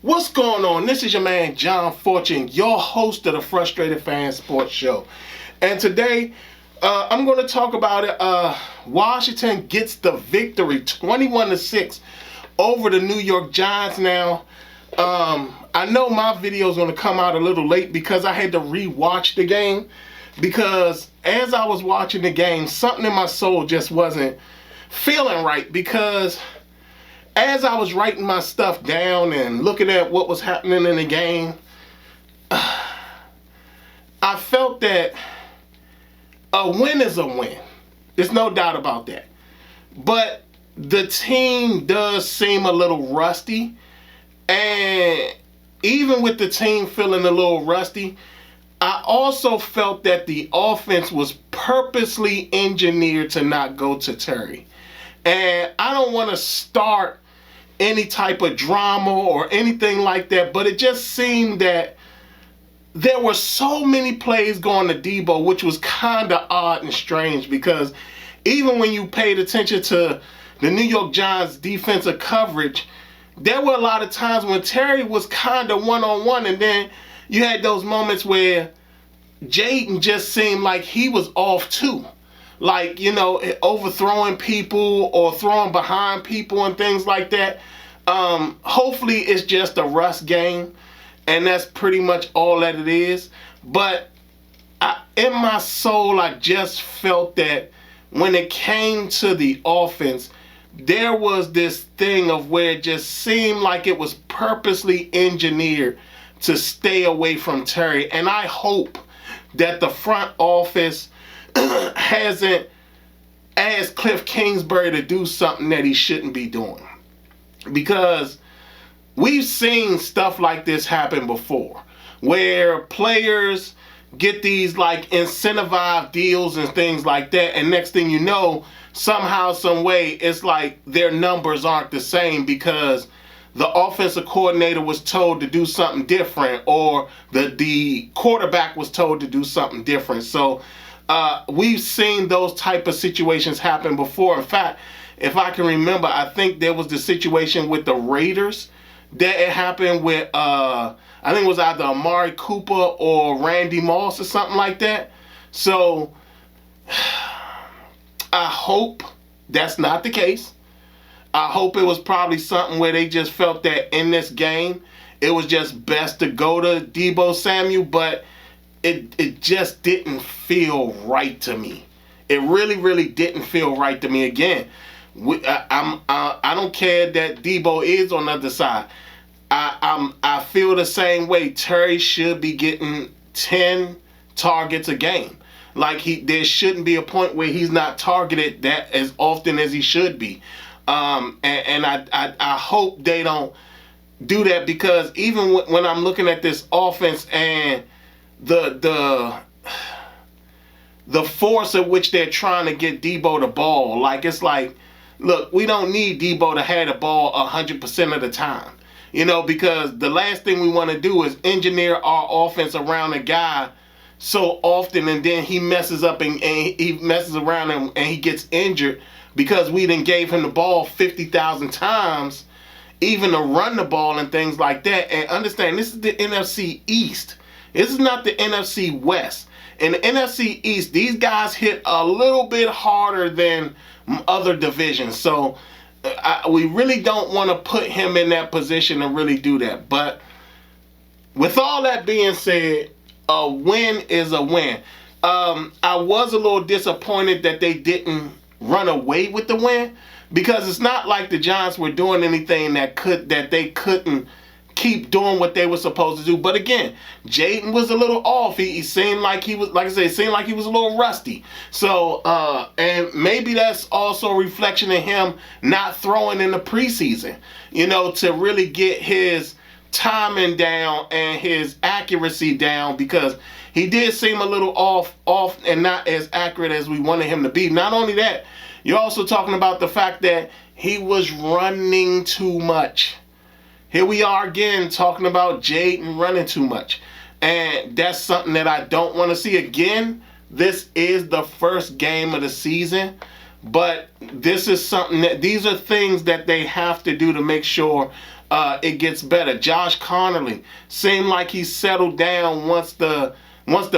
What's going on? This is your man John Fortune, your host of the Frustrated Fan Sports Show. And today, I'm going to talk about it. Washington gets the victory 21-6 over the New York Giants now. I know my video is going to come out a little late because I had to re-watch the game. Because as I was watching the game, something in my soul just wasn't feeling right. Because as I was writing my stuff down and looking at what was happening in the game, I felt that a win is a win. There's no doubt about that. But the team does seem a little rusty. And even with the team feeling a little rusty, I also felt that the offense was purposely engineered to not go to Terry. And I don't want to start any type of drama or anything like that, but it just seemed that there were so many plays going to Debo, which was kind of odd and strange, because even when you paid attention to the New York Giants defensive coverage, there were a lot of times when Terry was kind of one-on-one, and then you had those moments where Jaden just seemed like he was off too. Like, you know, overthrowing people or throwing behind people and things like that. Hopefully it's just a rust game, and that's pretty much all that it is. But in my soul, I just felt that when it came to the offense, there was this thing of where it just seemed like it was purposely engineered to stay away from Terry. And I hope that the front office hasn't asked Cliff Kingsbury to do something that he shouldn't be doing. Because we've seen stuff like this happen before, where players get these like incentivized deals and things like that, and next thing you know, somehow, some way, it's like their numbers aren't the same because the offensive coordinator was told to do something different, or the quarterback was told to do something different. So we've seen those type of situations happen before. In fact, if I can remember, I think there was the situation with the Raiders that it happened with, I think it was either Amari Cooper or Randy Moss or something like that. So I hope that's not the case. I hope it was probably something where they just felt that in this game, it was just best to go to Deebo Samuel, but it just didn't feel right to me. It really, really didn't feel right to me. Again, I don't care that Deebo is on the other side. I feel the same way. Terry should be getting 10 targets a game. Like there shouldn't be a point where he's not targeted that as often as he should be. And I hope they don't do that, because even when I'm looking at this offense and the force at which they're trying to get Debo the ball, like it's like, look, we don't need Debo to have the ball 100% of the time, you know, because the last thing we want to do is engineer our offense around a guy so often, and then he messes up and he messes around and he gets injured because we done gave him the ball 50,000 times, even to run the ball and things like that. And understand, this is the NFC East. This is not the NFC West. In the NFC East, these guys hit a little bit harder than other divisions. So we really don't want to put him in that position to really do that. But with all that being said, a win is a win. I was a little disappointed that they didn't run away with the win, because it's not like the Giants were doing anything that they couldn't keep doing what they were supposed to do. But again, Jaden was a little off. He seemed like he was, like I said, it seemed like he was a little rusty. So, and maybe that's also a reflection of him not throwing in the preseason, you know, to really get his timing down and his accuracy down, because he did seem a little off, and not as accurate as we wanted him to be. Not only that, you're also talking about the fact that he was running too much. Here we are again talking about Jaden running too much. And that's something that I don't want to see again. This is the first game of the season, but this is something that these are things that they have to do to make sure it gets better. Josh Connerly seemed like he settled down once the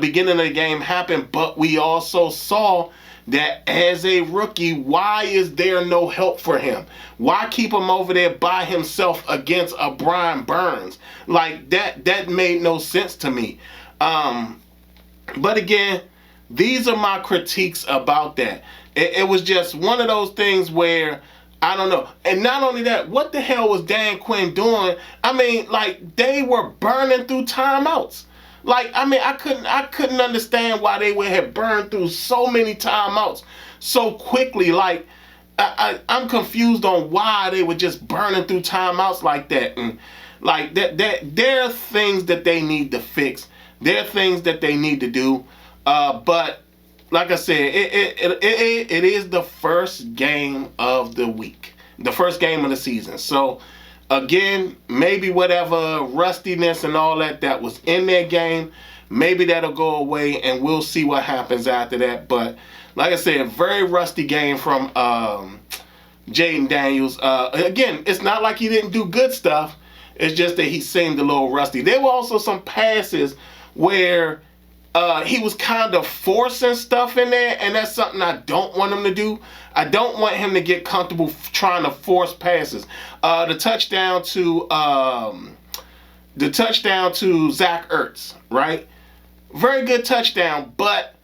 beginning of the game happened, but we also saw that as a rookie, why is there no help for him? Why keep him over there by himself against a Brian Burns? Like, that made no sense to me. But again, these are my critiques about that. It was just one of those things where, I don't know. And not only that, what the hell was Dan Quinn doing? I mean, like, they were burning through timeouts. Like, I mean, I couldn't understand why they would have burned through so many timeouts so quickly. Like, I'm confused on why they were just burning through timeouts like that. And like that there are things that they need to fix. There are things that they need to do. But like I said, it is the first game of the week, the first game of the season. So again, maybe whatever rustiness and all that was in their game, maybe that'll go away, and we'll see what happens after that. But like I said, a very rusty game from Jaden Daniels. Again, it's not like he didn't do good stuff. It's just that he seemed a little rusty. There were also some passes where he was kind of forcing stuff in there, and that's something I don't want him to do. I don't want him to get comfortable trying to force passes. The touchdown to Zach Ertz, right? Very good touchdown, but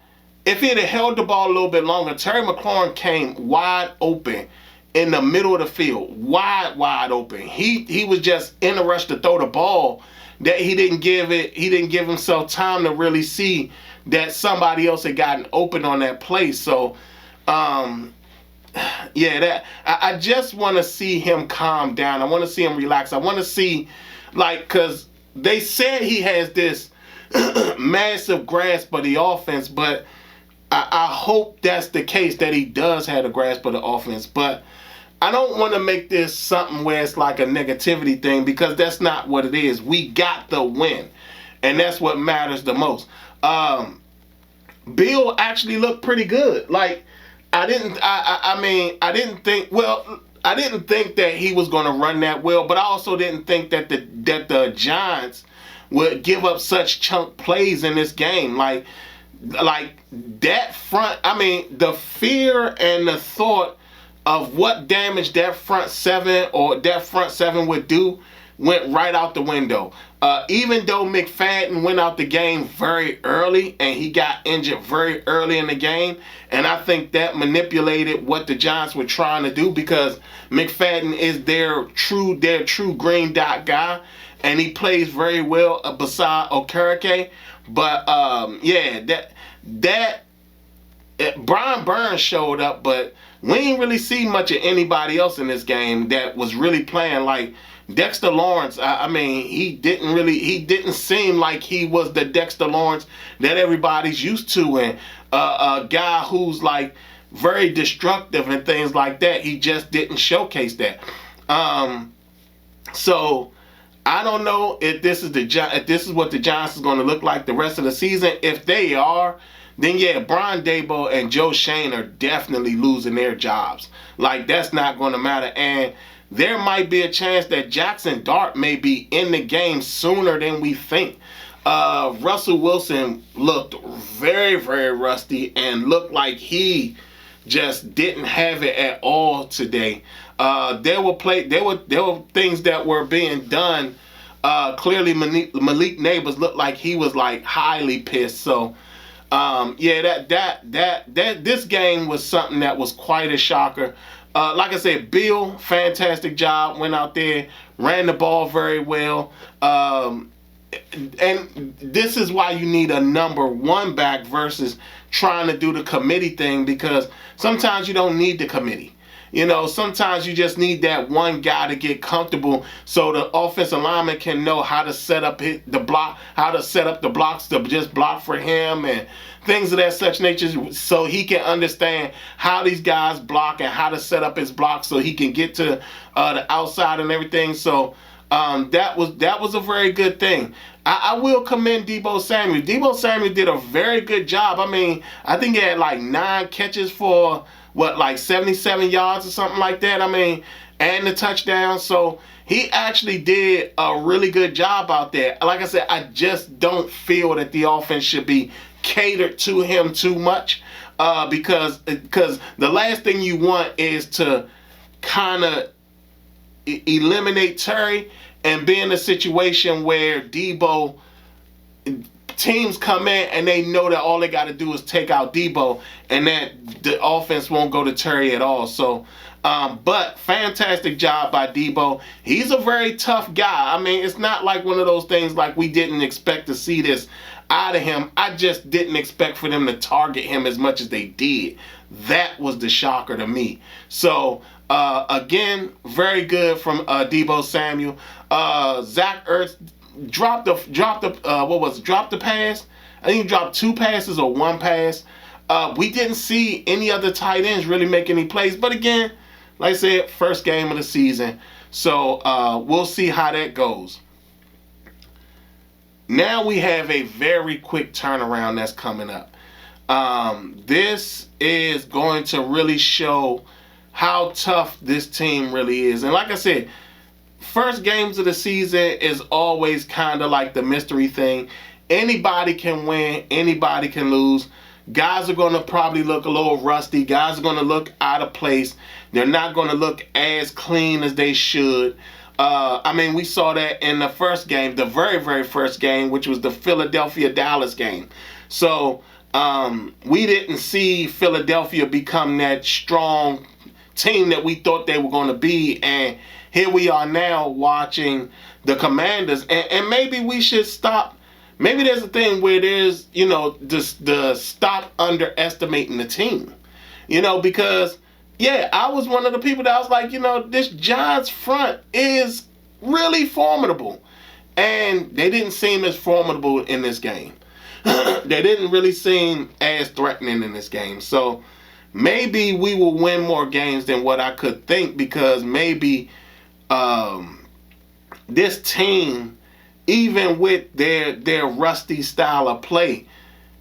if he'd have held the ball a little bit longer, Terry McLaurin came wide open in the middle of the field, wide open. He was just in a rush to throw the ball that he didn't give himself time to really see that somebody else had gotten open on that play. So, yeah, I just want to see him calm down. I want to see him relax. I want to see, like, because they said he has this massive grasp of the offense, but I hope that's the case, that he does have a grasp of the offense. But I don't want to make this something where it's like a negativity thing, because that's not what it is. We got the win, and that's what matters the most. Bill actually looked pretty good. Like, I didn't think that he was going to run that well, but I also didn't think that the Giants would give up such chunk plays in this game. Like that front, I mean, the fear and the thought of what damage that front seven would do went right out the window. Even though McFadden went out the game very early and he got injured very early in the game, and I think that manipulated what the Giants were trying to do, because McFadden is their true green dot guy, and he plays very well beside Okereke. But Brian Burns showed up, but we didn't really see much of anybody else in this game that was really playing. Like Dexter Lawrence, he didn't seem like he was the Dexter Lawrence that everybody's used to, and a guy who's like very destructive and things like that. He just didn't showcase that. So I don't know if this is what the Giants is going to look like the rest of the season. If they are, then yeah, Brian Daboll and Joe Shane are definitely losing their jobs. Like, that's not going to matter. And there might be a chance that Jackson Dart may be in the game sooner than we think. Russell Wilson looked very, very rusty and looked like he just didn't have it at all today. There were things that were being done. Clearly, Malik Neighbors looked like he was like highly pissed. So, this game was something that was quite a shocker. Like I said, Bill, fantastic job, went out there, ran the ball very well. And this is why you need a number one back versus trying to do the committee thing, because sometimes you don't need the committee. Sometimes you just need that one guy to get comfortable so the offensive lineman can know how to set up the block, how to set up the blocks to just block for him and things of that such nature, so he can understand how these guys block and how to set up his block so he can get to the outside and everything. So that was a very good thing. I will commend Deebo Samuel. Deebo Samuel did a very good job. I think he had like 9 catches for 77 yards or something like that. And the touchdown. So he actually did a really good job out there. Like I said, I just don't feel that the offense should be catered to him too much, because the last thing you want is to kind of eliminate Terry and be in a situation where teams come in and they know that all they got to do is take out Deebo and that the offense won't go to Terry at all. So, but fantastic job by Deebo. He's a very tough guy. It's not like one of those things like we didn't expect to see this out of him. I just didn't expect for them to target him as much as they did. That was the shocker to me. So, again, very good from Deebo Samuel. Zach Ertz dropped the pass. I think he dropped 2 passes or 1 pass. We didn't see any other tight ends really make any plays. But again, like I said, first game of the season. So we'll see how that goes. Now we have a very quick turnaround that's coming up. This is going to really show how tough this team really is. And like I said, first games of the season is always kind of like the mystery thing. Anybody can win, anybody can lose. Guys are going to probably look a little rusty. Guys are going to look out of place. They're not going to look as clean as they should. We saw that in the first game, the very, very first game, which was the Philadelphia-Dallas game. So we didn't see Philadelphia become that strong team that we thought they were going to be. And here we are now watching the Commanders. And maybe we should stop. Maybe there's a thing where there's, the stop underestimating the team. Because, yeah, I was one of the people that was like, this Giants front is really formidable. And they didn't seem as formidable in this game. They didn't really seem as threatening in this game. So maybe we will win more games than what I could think, because maybe this team, even with their rusty style of play,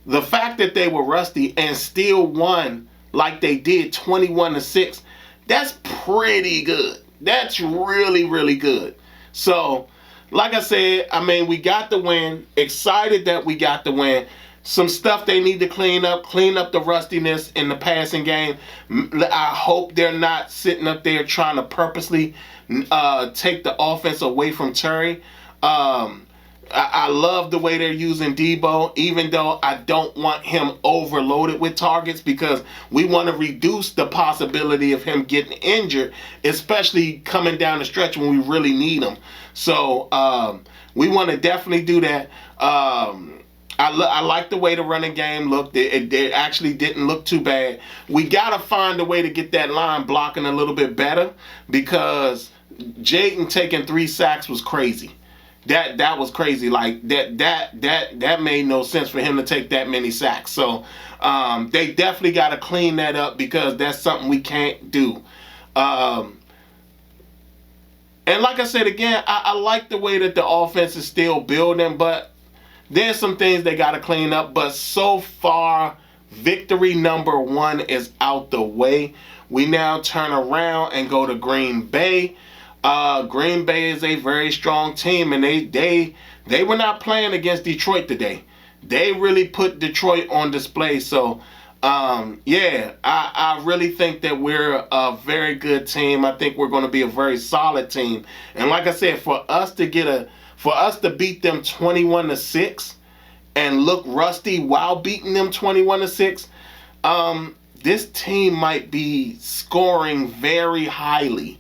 the fact that they were rusty and still won like they did 21-6, that's pretty good. That's really, really good. So, like I said, we got the win. Excited that we got the win. Some stuff they need to clean up the rustiness in the passing game. I hope they're not sitting up there trying to purposely take the offense away from Terry. I love the way they're using Deebo, even though I don't want him overloaded with targets, because we want to reduce the possibility of him getting injured, especially coming down the stretch when we really need him. So we want to definitely do that. I like the way the running game looked. It actually didn't look too bad. We got to find a way to get that line blocking a little bit better, because Jayden taking 3 sacks was crazy. That was crazy. Like that made no sense for him to take that many sacks. So they definitely got to clean that up, because that's something we can't do. And like I said again, I like the way that the offense is still building, but there's some things they got to clean up. But so far, victory number 1 is out the way. We now turn around and go to Green Bay. Green Bay is a very strong team, and they were not playing against Detroit today. They really put Detroit on display. So, I really think that we're a very good team. I think we're going to be a very solid team. And like I said, for us to beat them 21-6 and look rusty while beating them 21-6, this team might be scoring very highly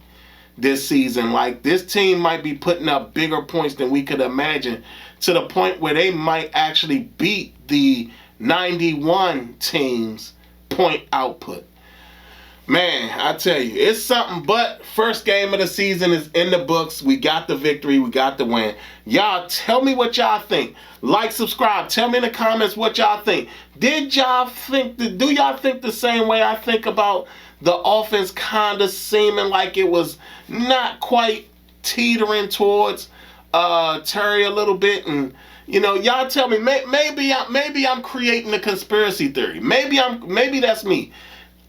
this season. Like, this team might be putting up bigger points than we could imagine, to the point where they might actually beat the 91 team's point output. Man, I tell you, it's something. But first game of the season is in the books. We got the victory. We got the win. Y'all tell me what y'all think. Like, subscribe. Tell me in the comments what y'all think. Do y'all think the same way I think about the offense kind of seeming like it was not quite teetering towards Terry a little bit? And y'all tell me. Maybe I'm creating a conspiracy theory. Maybe that's me.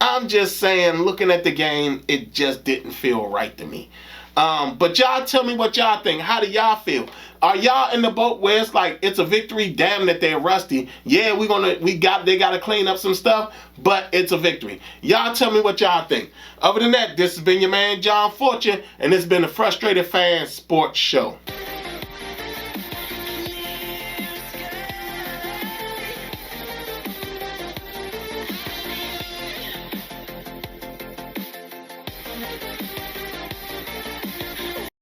I'm just saying, looking at the game, it just didn't feel right to me. But y'all tell me what y'all think. How do y'all feel? Are y'all in the boat where it's like it's a victory? Damn that they're rusty. Yeah, they gotta clean up some stuff, but it's a victory. Y'all tell me what y'all think. Other than that, this has been your man John Fortune, and this has been the Frustrated Fan Sports Show.